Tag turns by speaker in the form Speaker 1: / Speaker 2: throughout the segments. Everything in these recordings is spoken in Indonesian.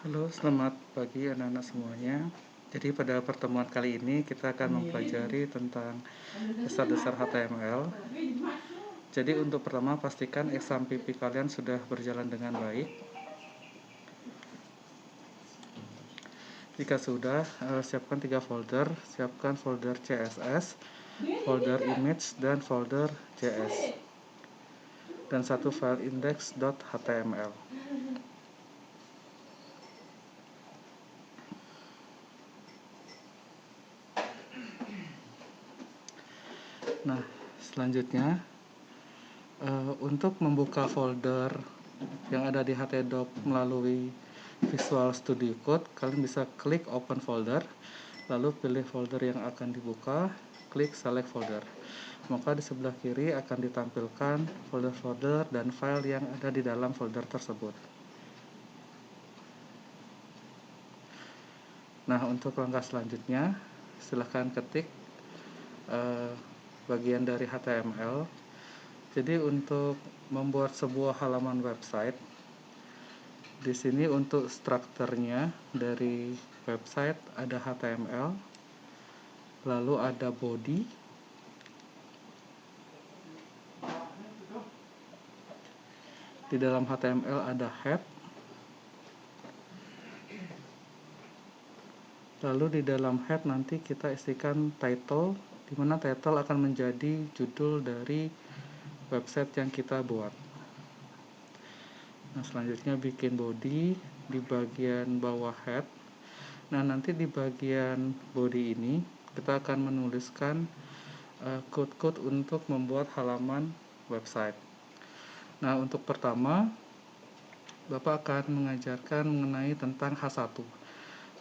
Speaker 1: Halo, selamat pagi anak-anak semuanya. Jadi pada pertemuan kali ini kita akan mempelajari tentang dasar-dasar HTML. Jadi untuk pertama pastikan exam PP kalian sudah berjalan dengan baik. Jika sudah, siapkan 3 folder. Siapkan folder CSS, folder image, dan folder JS. Dan satu file index.html. Nah, selanjutnya untuk membuka folder yang ada di htdoc melalui Visual Studio Code, kalian bisa klik open folder, lalu pilih folder yang akan dibuka, klik select folder. Maka di sebelah kiri akan ditampilkan folder-folder dan file yang ada di dalam folder tersebut. Nah, untuk langkah selanjutnya, silahkan ketik bagian dari HTML. Jadi untuk membuat sebuah halaman website, di sini untuk strukturnya dari website ada HTML, lalu ada body, di dalam HTML ada head, lalu di dalam head nanti kita isikan title, di mana title akan menjadi judul dari website yang kita buat. Nah, selanjutnya bikin body di bagian bawah head. Nah, nanti di bagian body ini kita akan menuliskan code-code untuk membuat halaman website. Nah, untuk pertama Bapak akan mengajarkan mengenai tentang H1.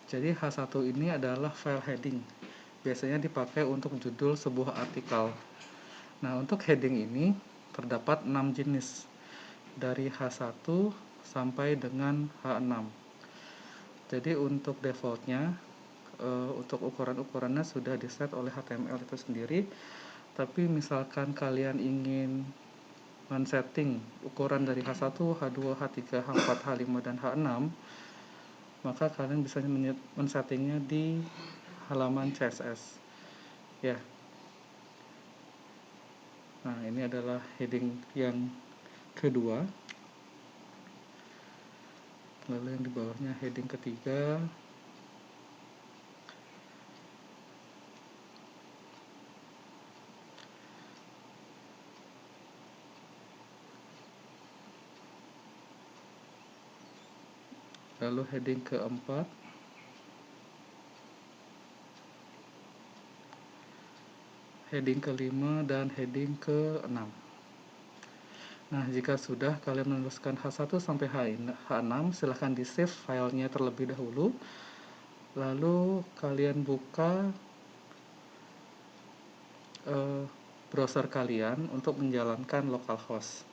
Speaker 1: Jadi H1 ini adalah file heading. Biasanya dipakai untuk judul sebuah artikel. Nah, untuk heading ini terdapat 6 jenis, dari H1 sampai dengan H6. Jadi untuk defaultnya, untuk ukuran-ukurannya sudah diset oleh HTML itu sendiri. Tapi misalkan kalian ingin men-setting ukuran dari H1, H2, H3, H4, H5, dan H6, maka kalian bisa men-settingnya di halaman CSS. Ya. Nah, ini adalah heading yang kedua. Lalu yang di bawahnya heading ketiga. Lalu heading keempat. Heading kelima dan heading ke-6. Nah, jika sudah kalian menuliskan H1 sampai H6, silahkan di save filenya terlebih dahulu. Lalu kalian buka browser kalian untuk menjalankan localhost.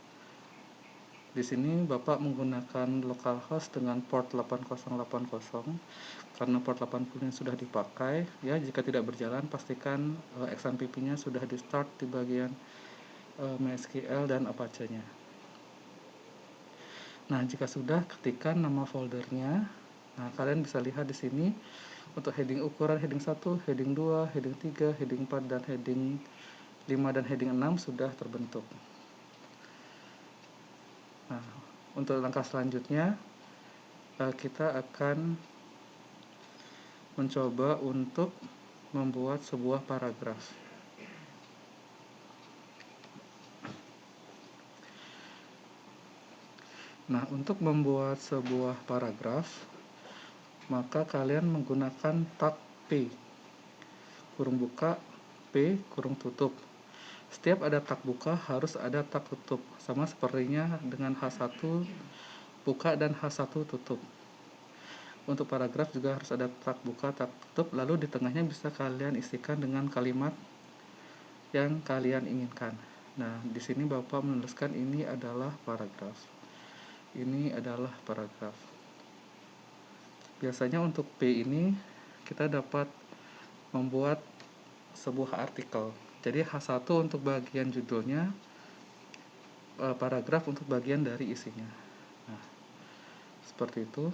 Speaker 1: Di sini Bapak menggunakan localhost dengan port 8080 karena port 80 sudah dipakai. Ya, jika tidak berjalan pastikan XMPP-nya sudah di start di bagian MySQL dan Apache-nya. Nah, jika sudah, ketikkan nama foldernya. Nah, kalian bisa lihat di sini untuk heading ukuran heading 1, heading 2, heading 3, heading 4, dan heading 5 dan heading 6 sudah terbentuk. Nah, untuk langkah selanjutnya kita akan mencoba untuk membuat sebuah paragraf. Nah, untuk membuat sebuah paragraf, maka kalian menggunakan tag P, kurung buka, P, kurung tutup. Setiap ada tag buka harus ada tag tutup, sama sepertinya dengan H1 buka dan H1 tutup. Untuk paragraf juga harus ada tag buka, tag tutup, lalu di tengahnya bisa kalian isikan dengan kalimat yang kalian inginkan. Nah, di sini Bapak menuliskan ini adalah paragraf. Ini adalah paragraf. Biasanya untuk P ini kita dapat membuat sebuah artikel. Jadi H1 untuk bagian judulnya, paragraf untuk bagian dari isinya. Nah, seperti itu.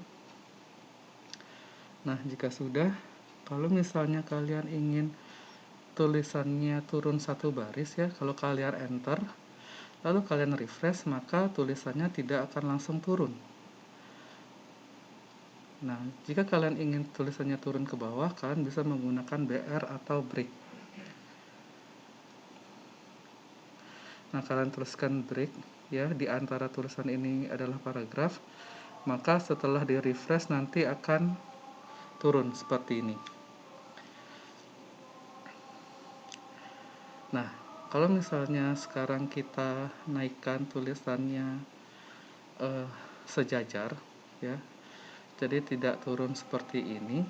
Speaker 1: Nah, jika sudah, kalau misalnya kalian ingin tulisannya turun satu baris ya, kalau kalian enter lalu kalian refresh, maka tulisannya tidak akan langsung turun. Nah, jika kalian ingin tulisannya turun ke bawah, kalian bisa menggunakan BR atau break. Nah, kalian tuliskan break ya, di antara tulisan ini adalah paragraf, maka setelah di refresh nanti akan turun seperti ini. Nah, kalau misalnya sekarang kita naikkan tulisannya sejajar ya, jadi tidak turun seperti ini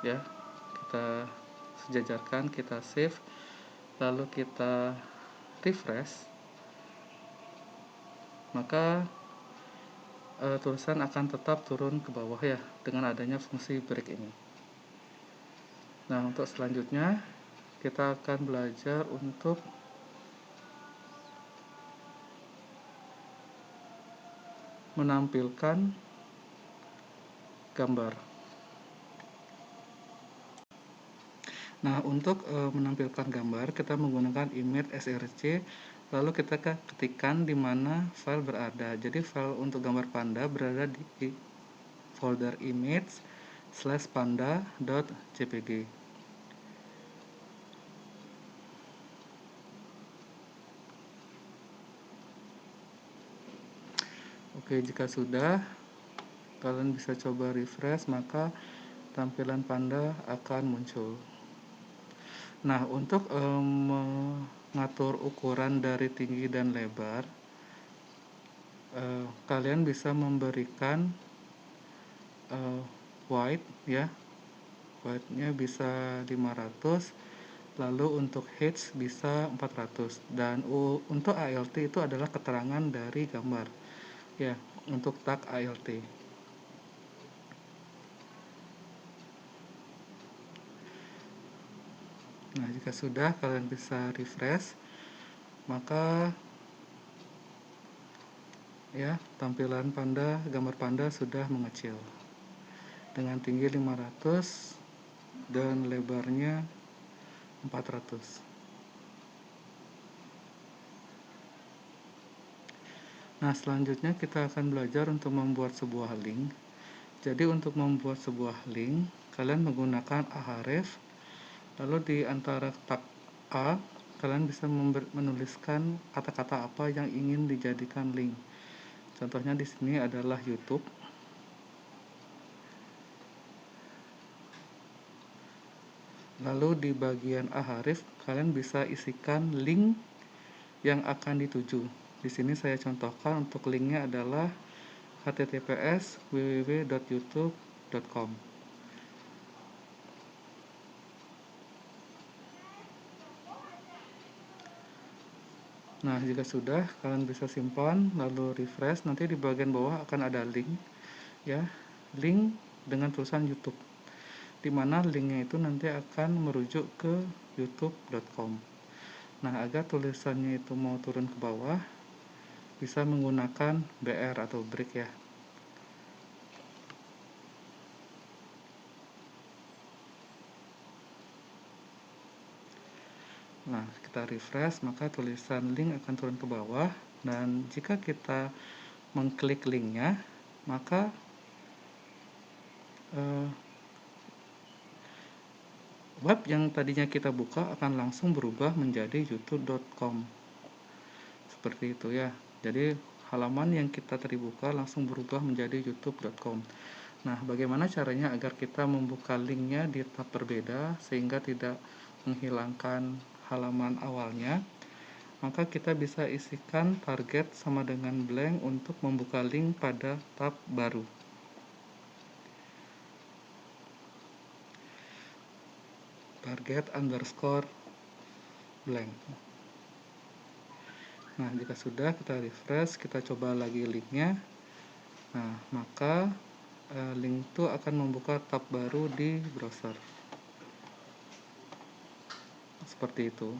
Speaker 1: ya, kita sejajarkan, kita save, lalu kita refresh, maka tulisan akan tetap turun ke bawah ya, dengan adanya fungsi break ini. Nah, untuk selanjutnya kita akan belajar untuk menampilkan gambar. Nah, untuk menampilkan gambar kita menggunakan image src, lalu kita ketikkan di mana file berada. Jadi file untuk gambar panda berada di folder image/panda.jpg. Oke, jika sudah, kalian bisa coba refresh, maka tampilan panda akan muncul. Nah, untuk mengatur ukuran dari tinggi dan lebar, kalian bisa memberikan width ya, width-nya bisa 500, lalu untuk height bisa 400, dan untuk ALT itu adalah keterangan dari gambar ya, untuk tag ALT. Nah, jika sudah, kalian bisa refresh, maka ya, tampilan panda, gambar panda sudah mengecil dengan tinggi 500 dan lebarnya 400. Nah, selanjutnya kita akan belajar untuk membuat sebuah link. Jadi untuk membuat sebuah link, kalian menggunakan ahref, lalu di antara tag A, kalian bisa menuliskan kata-kata apa yang ingin dijadikan link. Contohnya di sini adalah YouTube. Lalu di bagian ahref, kalian bisa isikan link yang akan dituju. Di sini saya contohkan untuk linknya adalah https://www.youtube.com. Nah, jika sudah, kalian bisa simpan, lalu refresh. Nanti di bagian bawah akan ada link ya, link dengan tulisan YouTube, dimana linknya itu nanti akan merujuk ke youtube.com. Nah, agar tulisannya itu mau turun ke bawah, bisa menggunakan BR atau break ya. Nah, kita refresh, maka tulisan link akan turun ke bawah, dan jika kita mengklik linknya, maka web yang tadinya kita buka akan langsung berubah menjadi youtube.com. Seperti itu ya. Jadi halaman yang kita tadi buka langsung berubah menjadi youtube.com. Nah, bagaimana caranya agar kita membuka linknya di tab berbeda sehingga tidak menghilangkan halaman awalnya? Maka kita bisa isikan target sama dengan blank untuk membuka link pada tab baru. Target underscore blank. Nah, jika sudah, kita refresh, kita coba lagi linknya. Nah, maka link itu akan membuka tab baru di browser. Seperti itu.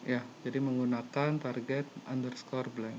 Speaker 1: Ya, jadi menggunakan target underscore blank.